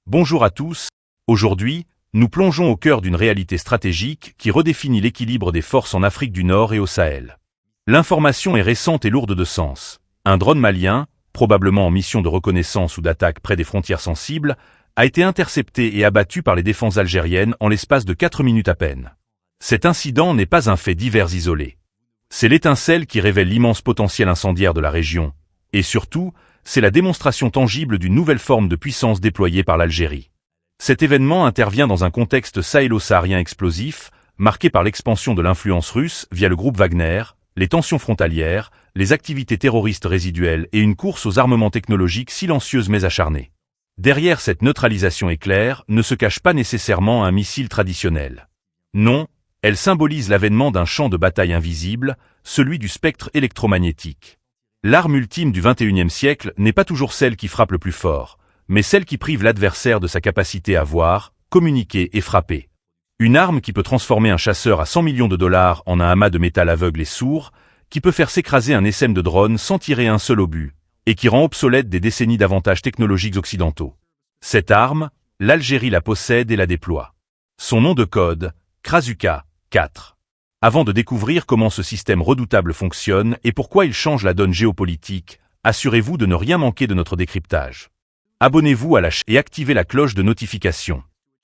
Bonjour à tous, aujourd'hui, nous plongeons au cœur d'une réalité stratégique qui redéfinit l'équilibre des forces en Afrique du Nord et au Sahel. L'information est récente et lourde de sens. Un drone malien, probablement en mission de reconnaissance ou d'attaque près des frontières sensibles, a été intercepté et abattu par les défenses algériennes en l'espace de 4 minutes à peine. Cet incident n'est pas un fait divers isolé. C'est l'étincelle qui révèle l'immense potentiel incendiaire de la région. Et surtout, c'est la démonstration tangible d'une nouvelle forme de puissance déployée par l'Algérie. Cet événement intervient dans un contexte sahélo-saharien explosif, marqué par l'expansion de l'influence russe via le groupe Wagner, les tensions frontalières, les activités terroristes résiduelles et une course aux armements technologiques silencieuse mais acharnée. Derrière cette neutralisation éclair ne se cache pas nécessairement un missile traditionnel. Non, elle symbolise l'avènement d'un champ de bataille invisible, celui du spectre électromagnétique. L'arme ultime du XXIe siècle n'est pas toujours celle qui frappe le plus fort, mais celle qui prive l'adversaire de sa capacité à voir, communiquer et frapper. Une arme qui peut transformer un chasseur à 100 millions de dollars en un amas de métal aveugle et sourd, qui peut faire s'écraser un essaim de drone sans tirer un seul obus, et qui rend obsolète des décennies d'avantages technologiques occidentaux. Cette arme, l'Algérie la possède et la déploie. Son nom de code, Krasuka 4. Avant de découvrir comment ce système redoutable fonctionne et pourquoi il change la donne géopolitique, assurez-vous de ne rien manquer de notre décryptage. Abonnez-vous à la chaîne et activez la cloche de notification.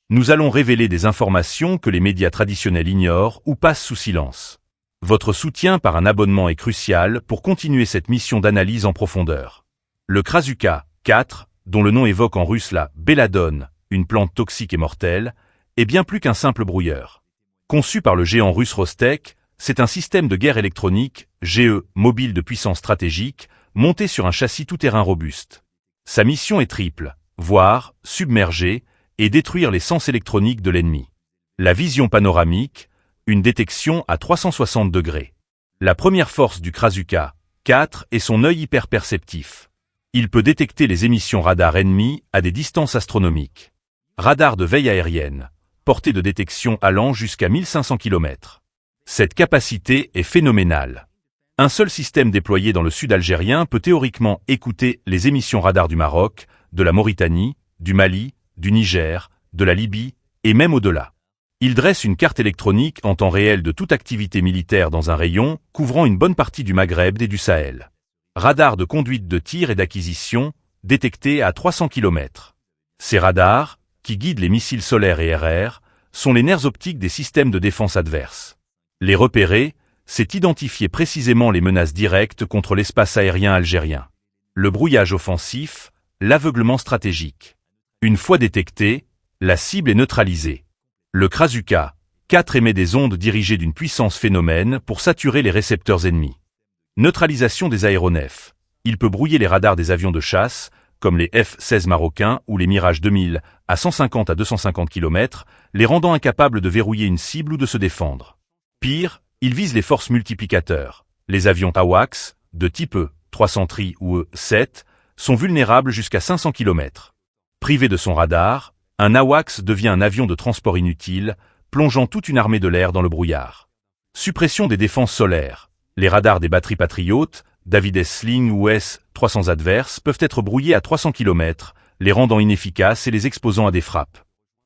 Nous allons révéler des informations que les médias traditionnels ignorent ou passent sous silence. Votre soutien par un abonnement est crucial pour continuer cette mission d'analyse en profondeur. Le Krasuka 4, dont le nom évoque en russe la belladone, une plante toxique et mortelle, est bien plus qu'un simple brouilleur. Conçu par le géant russe Rostec, c'est un système de guerre électronique, GE, mobile de puissance stratégique, monté sur un châssis tout-terrain robuste. Sa mission est triple, voir, submerger et détruire les sens électroniques de l'ennemi. La vision panoramique, une détection à 360 degrés. La première force du Krasuka 4 est son œil hyperperceptif. Il peut détecter les émissions radar ennemies à des distances astronomiques. Radar de veille aérienne. Portée de détection allant jusqu'à 1500 km. Cette capacité est phénoménale. Un seul système déployé dans le sud algérien peut théoriquement écouter les émissions radar du Maroc, de la Mauritanie, du Mali, du Niger, de la Libye, et même au-delà. Il dresse une carte électronique en temps réel de toute activité militaire dans un rayon couvrant une bonne partie du Maghreb et du Sahel. Radar de conduite de tir et d'acquisition, détecté à 300 km. Ces radars, qui guident les missiles solaires et RR, sont les nerfs optiques des systèmes de défense adverses. Les repérer, c'est identifier précisément les menaces directes contre l'espace aérien algérien. Le brouillage offensif, l'aveuglement stratégique. Une fois détecté, la cible est neutralisée. Le Krasuka 4 émet des ondes dirigées d'une puissance phénomène pour saturer les récepteurs ennemis. Neutralisation des aéronefs. Il peut brouiller les radars des avions de chasse, comme les F-16 marocains ou les Mirage 2000, à 150 à 250 km, les rendant incapables de verrouiller une cible ou de se défendre. Pire, il vise les forces multiplicateurs. Les avions AWACS, de type E-300 ou E-7, sont vulnérables jusqu'à 500 km. Privé de son radar, un AWACS devient un avion de transport inutile, plongeant toute une armée de l'air dans le brouillard. Suppression des défenses solaires. Les radars des batteries patriotes, Davides Sling ou S-300 adverses peuvent être brouillés à 300 km, les rendant inefficaces et les exposant à des frappes.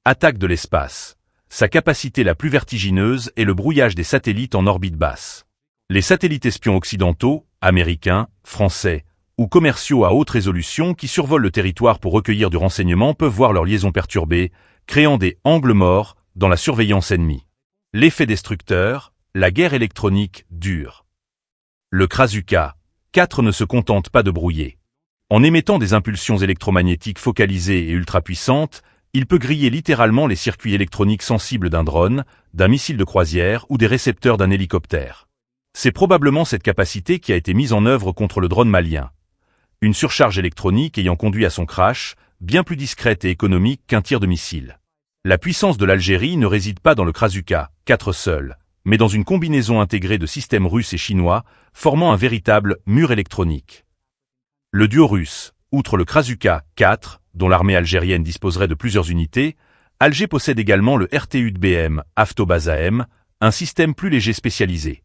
Attaque de l'espace. Sa capacité la plus vertigineuse est le brouillage des satellites en orbite basse. Les satellites espions occidentaux, américains, français ou commerciaux à haute résolution qui survolent le territoire pour recueillir du renseignement peuvent voir leur liaison perturbée, créant des « angles morts » dans la surveillance ennemie. L'effet destructeur, la guerre électronique dure. Le Krasuka 4 ne se contente pas de brouiller. En émettant des impulsions électromagnétiques focalisées et ultra-puissantes, il peut griller littéralement les circuits électroniques sensibles d'un drone, d'un missile de croisière ou des récepteurs d'un hélicoptère. C'est probablement cette capacité qui a été mise en œuvre contre le drone malien. Une surcharge électronique ayant conduit à son crash, bien plus discrète et économique qu'un tir de missile. La puissance de l'Algérie ne réside pas dans le Krasuka 4 seul, mais dans une combinaison intégrée de systèmes russes et chinois, formant un véritable mur électronique. Le duo russe, outre le Krasuka 4, dont l'armée algérienne disposerait de plusieurs unités, Alger possède également le RTU-BM Avtobaza-M, un système plus léger spécialisé.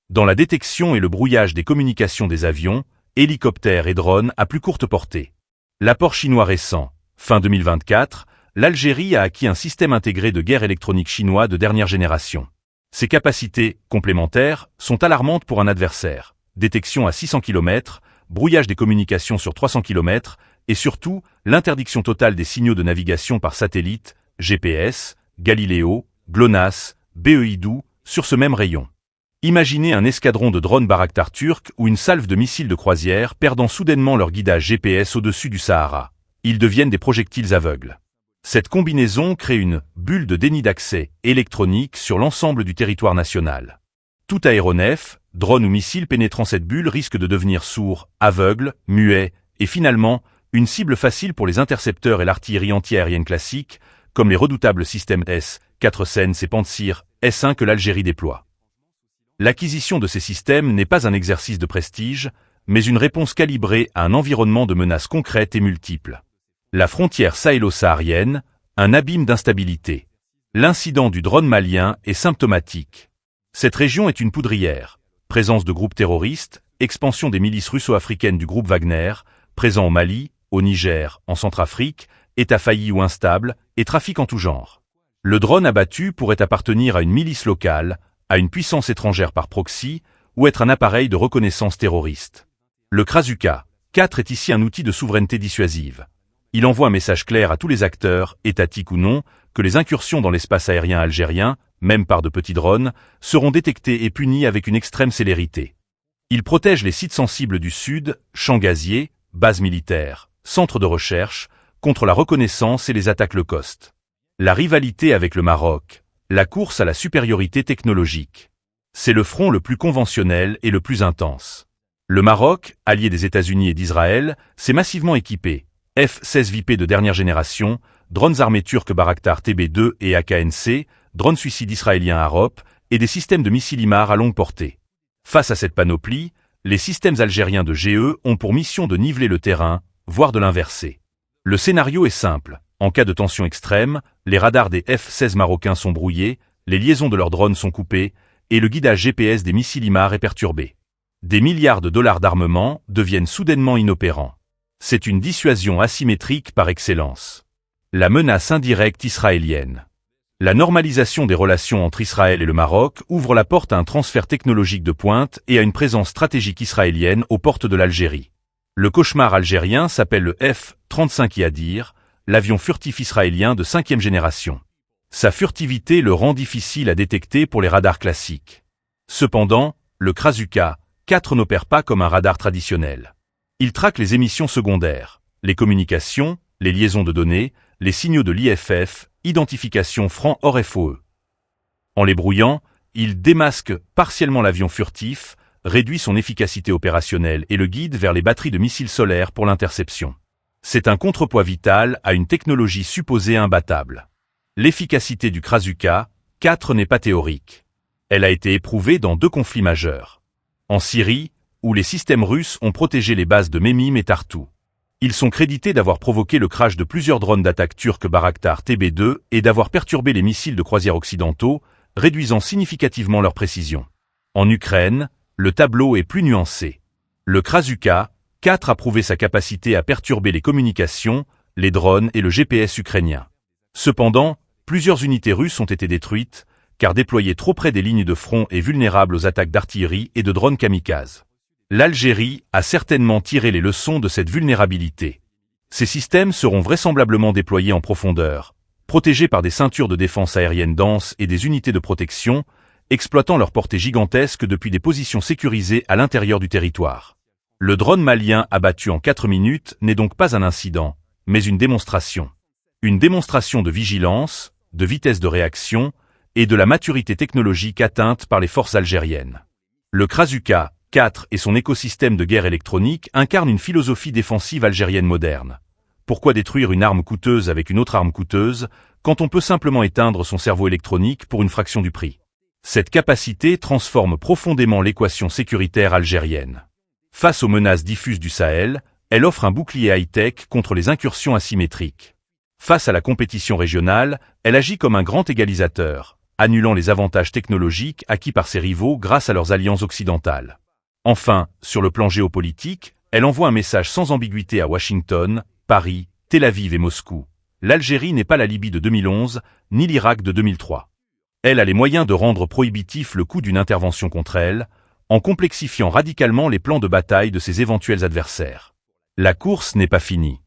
Dans la détection et le brouillage des communications des avions, hélicoptères et drones à plus courte portée. L'apport chinois récent, fin 2024, l'Algérie a acquis un système intégré de guerre électronique chinois de dernière génération. Ses capacités, complémentaires, sont alarmantes pour un adversaire. Détection à 600 km, brouillage des communications sur 300 km, et surtout, l'interdiction totale des signaux de navigation par satellite, GPS, Galileo, GLONASS, BEIDou, sur ce même rayon. Imaginez un escadron de drones Bayraktar turcs ou une salve de missiles de croisière perdant soudainement leur guidage GPS au-dessus du Sahara. Ils deviennent des projectiles aveugles. Cette combinaison crée une bulle de déni d'accès électronique sur l'ensemble du territoire national. Tout aéronef, drone ou missile pénétrant cette bulle risque de devenir sourd, aveugle, muet, et finalement, une cible facile pour les intercepteurs et l'artillerie anti-aérienne classique, comme les redoutables systèmes S-400 et Pantsir S-1 que l'Algérie déploie. L'acquisition de ces systèmes n'est pas un exercice de prestige, mais une réponse calibrée à un environnement de menaces concrètes et multiples. La frontière sahélo-saharienne, un abîme d'instabilité. L'incident du drone malien est symptomatique. Cette région est une poudrière. Présence de groupes terroristes, expansion des milices russo-africaines du groupe Wagner, présent au Mali, au Niger, en Centrafrique, État failli ou instable, et trafic en tout genre. Le drone abattu pourrait appartenir à une milice locale, à une puissance étrangère par proxy, ou être un appareil de reconnaissance terroriste. Le Krasuka 4 est ici un outil de souveraineté dissuasive. Il envoie un message clair à tous les acteurs, étatiques ou non, que les incursions dans l'espace aérien algérien, même par de petits drones, seront détectées et punies avec une extrême célérité. Il protège les sites sensibles du Sud, champs gaziers, bases militaires, centres de recherche, contre la reconnaissance et les attaques low cost. La rivalité avec le Maroc, la course à la supériorité technologique. C'est le front le plus conventionnel et le plus intense. Le Maroc, allié des États-Unis et d'Israël, s'est massivement équipé. F-16 VIP de dernière génération, drones armés turcs Bayraktar TB2 et AKNC, drones suicides israéliens Harop, et des systèmes de missiles IMAR à longue portée. Face à cette panoplie, les systèmes algériens de GE ont pour mission de niveler le terrain, voire de l'inverser. Le scénario est simple. En cas de tension extrême, les radars des F-16 marocains sont brouillés, les liaisons de leurs drones sont coupées, et le guidage GPS des missiles IMAR est perturbé. Des milliards de dollars d'armement deviennent soudainement inopérants. C'est une dissuasion asymétrique par excellence. La menace indirecte israélienne. La normalisation des relations entre Israël et le Maroc ouvre la porte à un transfert technologique de pointe et à une présence stratégique israélienne aux portes de l'Algérie. Le cauchemar algérien s'appelle le F-35 Yadir, l'avion furtif israélien de 5e génération. Sa furtivité le rend difficile à détecter pour les radars classiques. Cependant, le Krasuka 4 n'opère pas comme un radar traditionnel. Il traque les émissions secondaires, les communications, les liaisons de données, les signaux de l'IFF, identification franc hors FOE. En les brouillant, il démasque partiellement l'avion furtif, réduit son efficacité opérationnelle et le guide vers les batteries de missiles solaires pour l'interception. C'est un contrepoids vital à une technologie supposée imbattable. L'efficacité du Krasuka 4 n'est pas théorique. Elle a été éprouvée dans 2 conflits majeurs. En Syrie, où les systèmes russes ont protégé les bases de Memim et Tartou. Ils sont crédités d'avoir provoqué le crash de plusieurs drones d'attaque turcs Bayraktar TB2 et d'avoir perturbé les missiles de croisière occidentaux, réduisant significativement leur précision. En Ukraine, le tableau est plus nuancé. Le Krasuka 4 a prouvé sa capacité à perturber les communications, les drones et le GPS ukrainien. Cependant, plusieurs unités russes ont été détruites, car déployées trop près des lignes de front et vulnérables aux attaques d'artillerie et de drones kamikazes. L'Algérie a certainement tiré les leçons de cette vulnérabilité. Ces systèmes seront vraisemblablement déployés en profondeur, protégés par des ceintures de défense aérienne denses et des unités de protection, exploitant leur portée gigantesque depuis des positions sécurisées à l'intérieur du territoire. Le drone malien abattu en 4 minutes n'est donc pas un incident, mais une démonstration. Une démonstration de vigilance, de vitesse de réaction et de la maturité technologique atteinte par les forces algériennes. Le Krasuka 4 et son écosystème de guerre électronique incarnent une philosophie défensive algérienne moderne. Pourquoi détruire une arme coûteuse avec une autre arme coûteuse, quand on peut simplement éteindre son cerveau électronique pour une fraction du prix? Cette capacité transforme profondément l'équation sécuritaire algérienne. Face aux menaces diffuses du Sahel, elle offre un bouclier high-tech contre les incursions asymétriques. Face à la compétition régionale, elle agit comme un grand égalisateur, annulant les avantages technologiques acquis par ses rivaux grâce à leurs alliances occidentales. Enfin, sur le plan géopolitique, elle envoie un message sans ambiguïté à Washington, Paris, Tel Aviv et Moscou. l'Algérie n'est pas la Libye de 2011, ni l'Irak de 2003. Elle a les moyens de rendre prohibitif le coût d'une intervention contre elle, en complexifiant radicalement les plans de bataille de ses éventuels adversaires. La course n'est pas finie.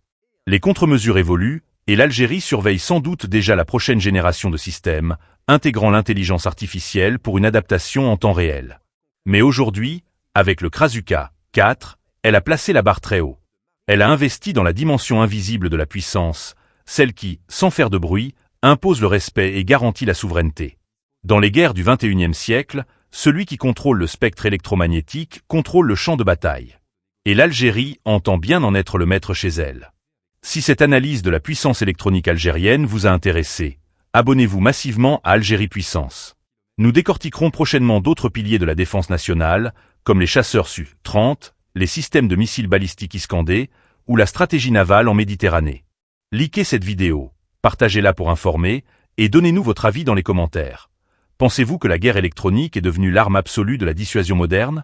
Les contre-mesures évoluent, et l'Algérie surveille sans doute déjà la prochaine génération de systèmes, intégrant l'intelligence artificielle pour une adaptation en temps réel. Mais aujourd'hui, avec le Krasuka 4, elle a placé la barre très haut. Elle a investi dans la dimension invisible de la puissance, celle qui, sans faire de bruit, impose le respect et garantit la souveraineté. Dans les guerres du XXIe siècle, celui qui contrôle le spectre électromagnétique contrôle le champ de bataille. Et l'Algérie entend bien en être le maître chez elle. Si cette analyse de la puissance électronique algérienne vous a intéressé, abonnez-vous massivement à Algérie Puissance. Nous décortiquerons prochainement d'autres piliers de la défense nationale, comme les chasseurs Su-30, les systèmes de missiles balistiques Iskander, ou la stratégie navale en Méditerranée. Likez cette vidéo, partagez-la pour informer, et donnez-nous votre avis dans les commentaires. Pensez-vous que la guerre électronique est devenue l'arme absolue de la dissuasion moderne ?